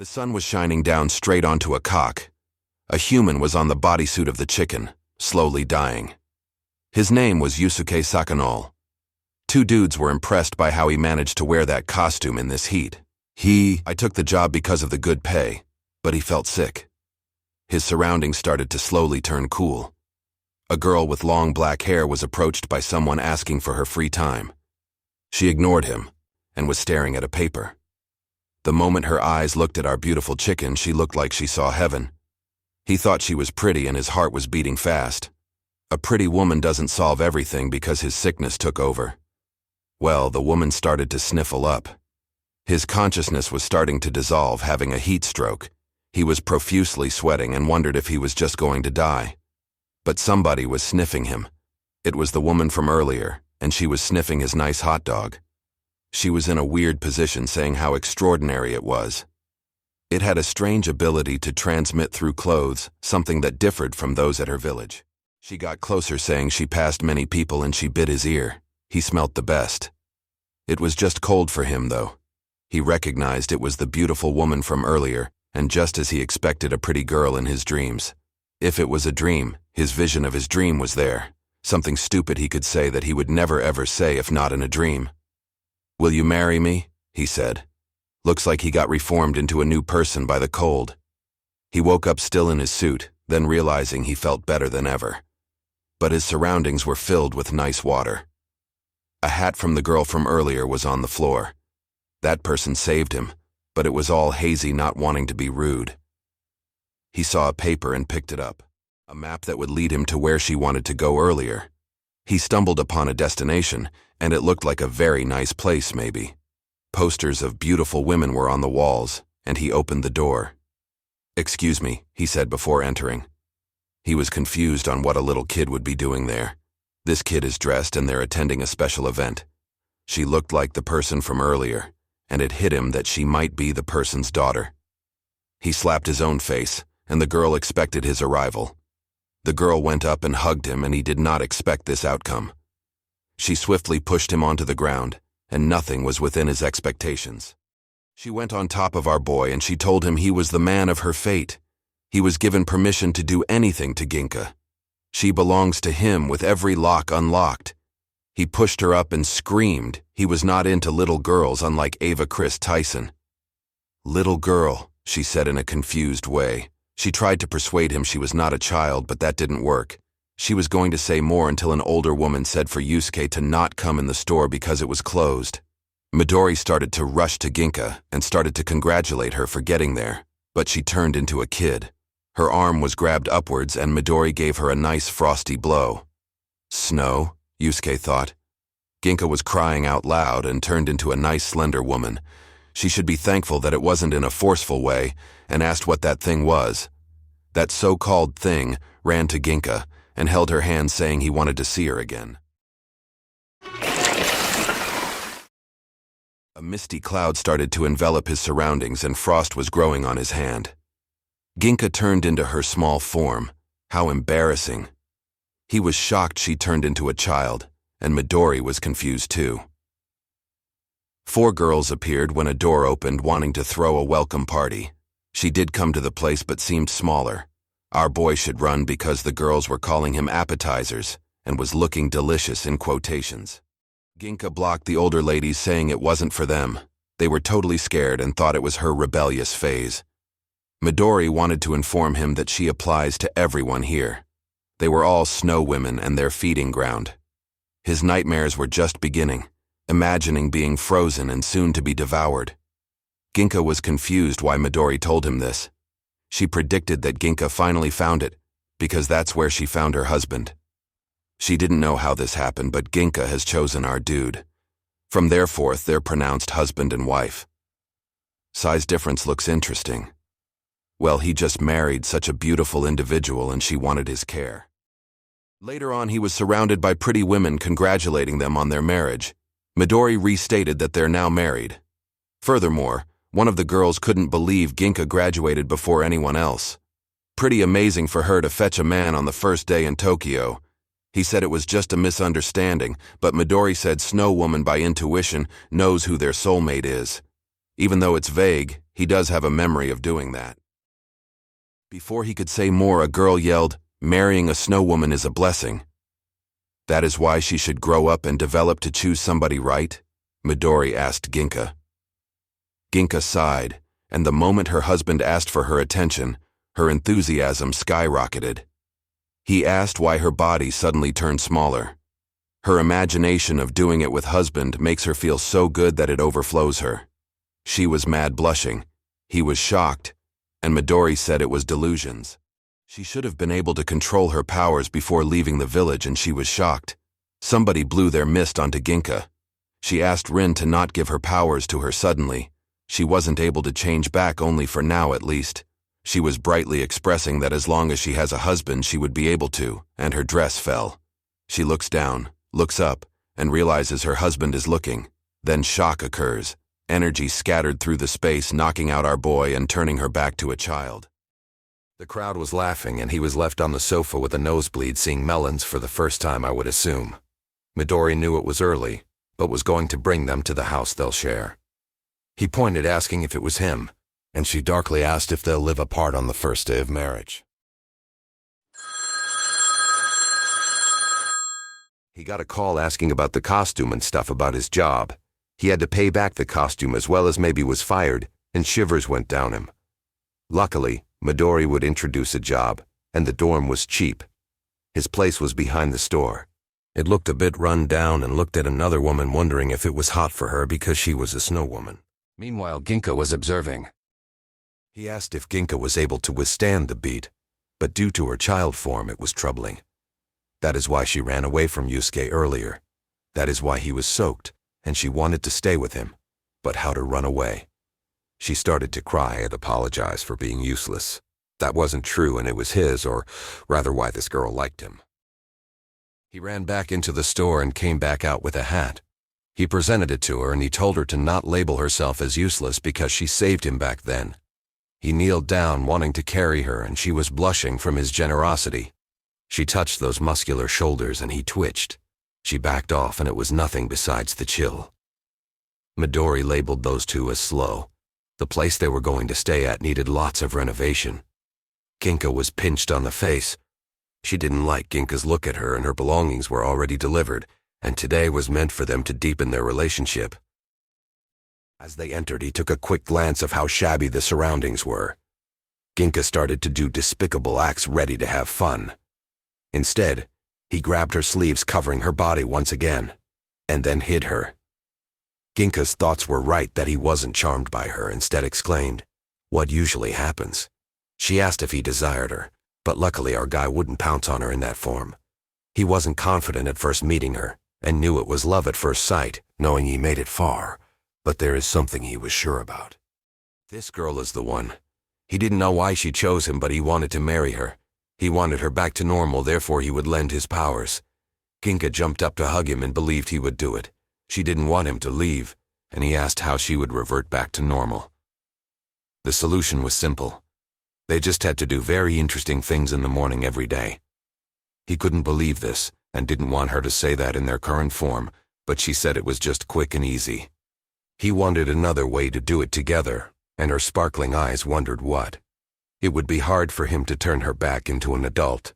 The sun was shining down straight onto a cock. A human was on the bodysuit of the chicken, slowly dying. His name was Yusuke Sakanol. Two dudes were impressed by how he managed to wear that costume in this heat. I took the job because of the good pay, but he felt sick. His surroundings started to slowly turn cool. A girl with long black hair was approached by someone asking for her free time. She ignored him and was staring at a paper. The moment her eyes looked at our beautiful chicken, she looked like she saw heaven. He thought she was pretty and his heart was beating fast. A pretty woman doesn't solve everything because his sickness took over. Well, the woman started to sniffle up. His consciousness was starting to dissolve, having a heat stroke. He was profusely sweating and wondered if he was just going to die. But somebody was sniffing him. It was the woman from earlier, and she was sniffing his nice hot dog. She was in a weird position, saying how extraordinary it was. It had a strange ability to transmit through clothes, something that differed from those at her village. She got closer, saying she passed many people and she bit his ear. He smelt the best. It was just cold for him, though. He recognized it was the beautiful woman from earlier, and just as he expected, a pretty girl in his dreams. If it was a dream, his vision of his dream was there. Something stupid he could say that he would never ever say if not in a dream. "Will you marry me?" he said. Looks like he got reformed into a new person by the cold. He woke up still in his suit, then realizing he felt better than ever. But his surroundings were filled with nice water. A hat from the girl from earlier was on the floor. That person saved him, but it was all hazy, not wanting to be rude. He saw a paper and picked it up, a map that would lead him to where she wanted to go earlier. He stumbled upon a destination, and it looked like a very nice place, maybe. Posters of beautiful women were on the walls, and he opened the door. "Excuse me," he said before entering. He was confused on what a little kid would be doing there. This kid is dressed and they're attending a special event. She looked like the person from earlier, and it hit him that she might be the person's daughter. He slapped his own face, and the girl expected his arrival. The girl went up and hugged him, and he did not expect this outcome. She swiftly pushed him onto the ground, and nothing was within his expectations. She went on top of our boy, and she told him he was the man of her fate. He was given permission to do anything to Ginka. She belongs to him with every lock unlocked. He pushed her up and screamed. He was not into little girls, unlike Ava Chris Tyson. "Little girl," she said in a confused way. She tried to persuade him she was not a child, but that didn't work. She was going to say more until an older woman said for Yusuke to not come in the store because it was closed. Midori started to rush to Ginka and started to congratulate her for getting there, but she turned into a kid. Her arm was grabbed upwards and Midori gave her a nice frosty blow. "Snow?" Yusuke thought. Ginka was crying out loud and turned into a nice slender woman. She should be thankful that it wasn't in a forceful way, and asked what that thing was. That so-called thing ran to Ginka and held her hand, saying he wanted to see her again. A misty cloud started to envelop his surroundings and frost was growing on his hand. Ginka turned into her small form. How embarrassing. He was shocked she turned into a child, and Midori was confused too. 4 girls appeared when a door opened, wanting to throw a welcome party. She did come to the place but seemed smaller. Our boy should run because the girls were calling him appetizers and was looking delicious in quotations. Ginka blocked the older ladies, saying it wasn't for them. They were totally scared and thought it was her rebellious phase. Midori wanted to inform him that she applies to everyone here. They were all snow women and their feeding ground. His nightmares were just beginning, imagining being frozen and soon to be devoured. Ginka was confused why Midori told him this. She predicted that Ginka finally found it, because that's where she found her husband. She didn't know how this happened, but Ginka has chosen our dude. From there forth, they're pronounced husband and wife. Size difference looks interesting. Well, he just married such a beautiful individual and she wanted his care. Later on, he was surrounded by pretty women congratulating them on their marriage. Midori restated that they're now married. Furthermore, one of the girls couldn't believe Ginka graduated before anyone else. Pretty amazing for her to fetch a man on the first day in Tokyo. He said it was just a misunderstanding, but Midori said Snow Woman by intuition knows who their soulmate is. Even though it's vague, he does have a memory of doing that. Before he could say more, a girl yelled, "Marrying a snow woman is a blessing." "That is why she should grow up and develop to choose somebody right?" Midori asked Ginka. Ginka sighed, and the moment her husband asked for her attention, her enthusiasm skyrocketed. He asked why her body suddenly turned smaller. Her imagination of doing it with husband makes her feel so good that it overflows her. She was mad blushing. He was shocked, and Midori said it was delusions. She should have been able to control her powers before leaving the village, and she was shocked. Somebody blew their mist onto Ginka. She asked Rin to not give her powers to her suddenly. She wasn't able to change back, only for now at least. She was brightly expressing that as long as she has a husband she would be able to, and her dress fell. She looks down, looks up, and realizes her husband is looking. Then shock occurs. Energy scattered through the space, knocking out our boy and turning her back to a child. The crowd was laughing, and he was left on the sofa with a nosebleed, seeing melons for the first time, I would assume. Midori knew it was early, but was going to bring them to the house they'll share. He pointed, asking if it was him, and she darkly asked if they'll live apart on the first day of marriage. He got a call asking about the costume and stuff about his job. He had to pay back the costume as well as maybe was fired, and shivers went down him. Luckily, Midori would introduce a job, and the dorm was cheap. His place was behind the store. It looked a bit run down, and looked at another woman wondering if it was hot for her because she was a snow woman. Meanwhile, Ginka was observing. He asked if Ginka was able to withstand the beat, but due to her child form it was troubling. That is why she ran away from Yusuke earlier. That is why he was soaked, and she wanted to stay with him. But how to run away? She started to cry and apologize for being useless. That wasn't true, and it was his, or rather why this girl liked him. He ran back into the store and came back out with a hat. He presented it to her, and he told her to not label herself as useless because she saved him back then. He kneeled down, wanting to carry her, and she was blushing from his generosity. She touched those muscular shoulders, and he twitched. She backed off, and it was nothing besides the chill. Midori labeled those two as slow. The place they were going to stay at needed lots of renovation. Ginka was pinched on the face. She didn't like Ginka's look at her, and her belongings were already delivered, and today was meant for them to deepen their relationship. As they entered, he took a quick glance of how shabby the surroundings were. Ginka started to do despicable acts, ready to have fun. Instead, he grabbed her sleeves, covering her body once again, and then hid her. Ginka's thoughts were right that he wasn't charmed by her, instead exclaimed, "What usually happens?" She asked if he desired her, but luckily our guy wouldn't pounce on her in that form. He wasn't confident at first meeting her, and knew it was love at first sight, knowing he made it far, but there is something he was sure about. This girl is the one. He didn't know why she chose him, but he wanted to marry her. He wanted her back to normal, therefore he would lend his powers. Ginka jumped up to hug him and believed he would do it. She didn't want him to leave, and he asked how she would revert back to normal. The solution was simple. They just had to do very interesting things in the morning every day. He couldn't believe this, and didn't want her to say that in their current form, but she said it was just quick and easy. He wanted another way to do it together, and her sparkling eyes wondered what. It would be hard for him to turn her back into an adult.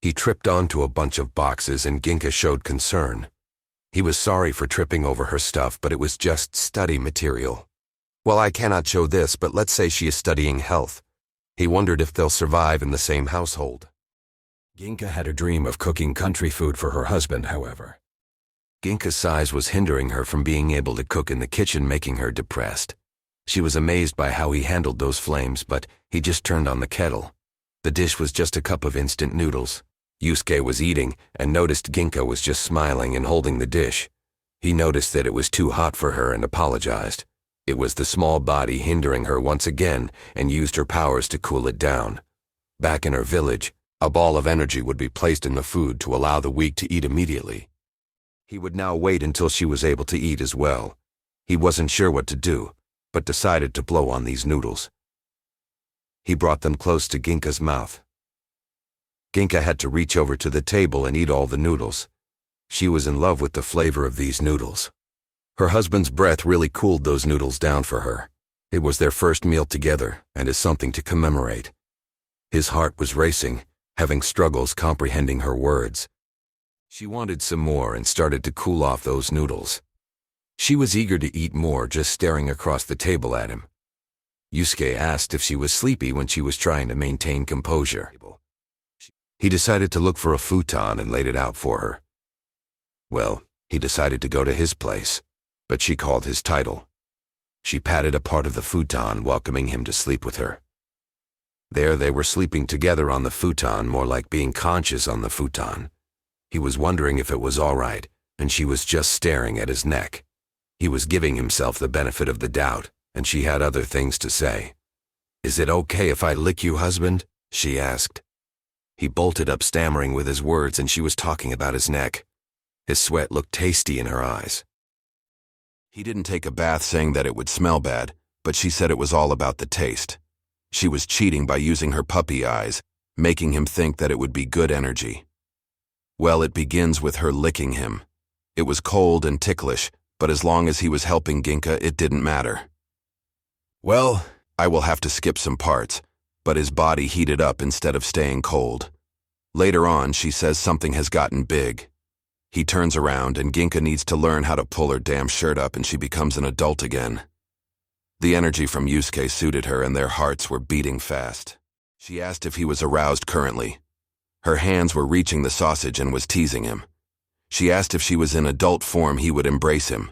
He tripped onto a bunch of boxes, and Ginka showed concern. He was sorry for tripping over her stuff, but it was just study material. Well, I cannot show this, but let's say she is studying health. He wondered if they'll survive in the same household. Ginka had a dream of cooking country food for her husband, however. Ginka's size was hindering her from being able to cook in the kitchen, making her depressed. She was amazed by how he handled those flames, but he just turned on the kettle. The dish was just a cup of instant noodles. Yusuke was eating and noticed Ginka was just smiling and holding the dish. He noticed that it was too hot for her and apologized. It was the small body hindering her once again, and used her powers to cool it down. Back in her village, a ball of energy would be placed in the food to allow the weak to eat immediately. He would now wait until she was able to eat as well. He wasn't sure what to do, but decided to blow on these noodles. He brought them close to Ginka's mouth. Ginka had to reach over to the table and eat all the noodles. She was in love with the flavor of these noodles. Her husband's breath really cooled those noodles down for her. It was their first meal together and is something to commemorate. His heart was racing, having struggles comprehending her words. She wanted some more and started to cool off those noodles. She was eager to eat more, just staring across the table at him. Yusuke asked if she was sleepy when she was trying to maintain composure. He decided to look for a futon and laid it out for her. Well, he decided to go to his place, but she called his title. She patted a part of the futon, welcoming him to sleep with her. There they were sleeping together on the futon, more like being conscious on the futon. He was wondering if it was all right, and she was just staring at his neck. He was giving himself the benefit of the doubt, and she had other things to say. "Is it okay if I lick you, husband?" she asked. He bolted up, stammering with his words, and she was talking about his neck. His sweat looked tasty in her eyes. He didn't take a bath, saying that it would smell bad, but she said it was all about the taste. She was cheating by using her puppy eyes, making him think that it would be good energy. Well, it begins with her licking him. It was cold and ticklish, but as long as he was helping Ginka, it didn't matter. Well, I will have to skip some parts, but his body heated up instead of staying cold. Later on, she says something has gotten big. He turns around and Ginka needs to learn how to pull her damn shirt up, and she becomes an adult again. The energy from Yusuke suited her, and their hearts were beating fast. She asked if he was aroused currently. Her hands were reaching the sausage and was teasing him. She asked if she was in adult form, he would embrace him.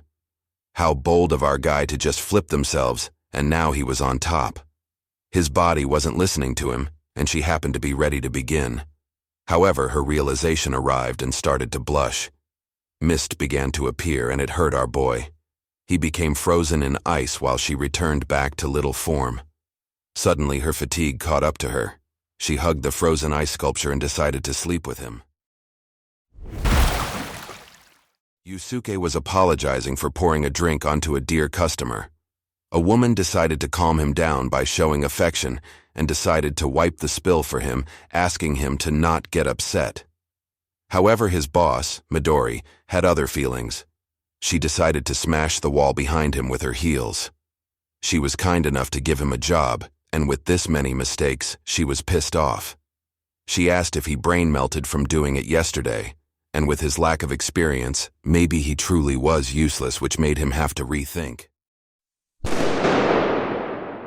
How bold of our guy to just flip themselves, and now he was on top. His body wasn't listening to him, and she happened to be ready to begin. However, her realization arrived and started to blush. Mist began to appear, and it hurt our boy. He became frozen in ice while she returned back to little form. Suddenly, her fatigue caught up to her. She hugged the frozen ice sculpture and decided to sleep with him. Yusuke was apologizing for pouring a drink onto a dear customer. A woman decided to calm him down by showing affection and decided to wipe the spill for him, asking him to not get upset. However, his boss, Midori, had other feelings. She decided to smash the wall behind him with her heels. She was kind enough to give him a job, and with this many mistakes, she was pissed off. She asked if he brain melted from doing it yesterday, and with his lack of experience, maybe he truly was useless, which made him have to rethink.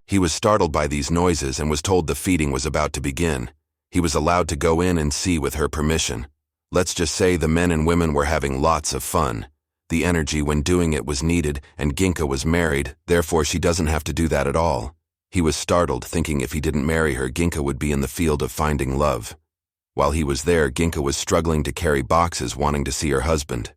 He was startled by these noises and was told the feeding was about to begin. He was allowed to go in and see with her permission. Let's just say the men and women were having lots of fun. The energy when doing it was needed, and Ginka was married, therefore she doesn't have to do that at all. He was startled, thinking if he didn't marry her, Ginka would be in the field of finding love. While he was there, Ginka was struggling to carry boxes, wanting to see her husband.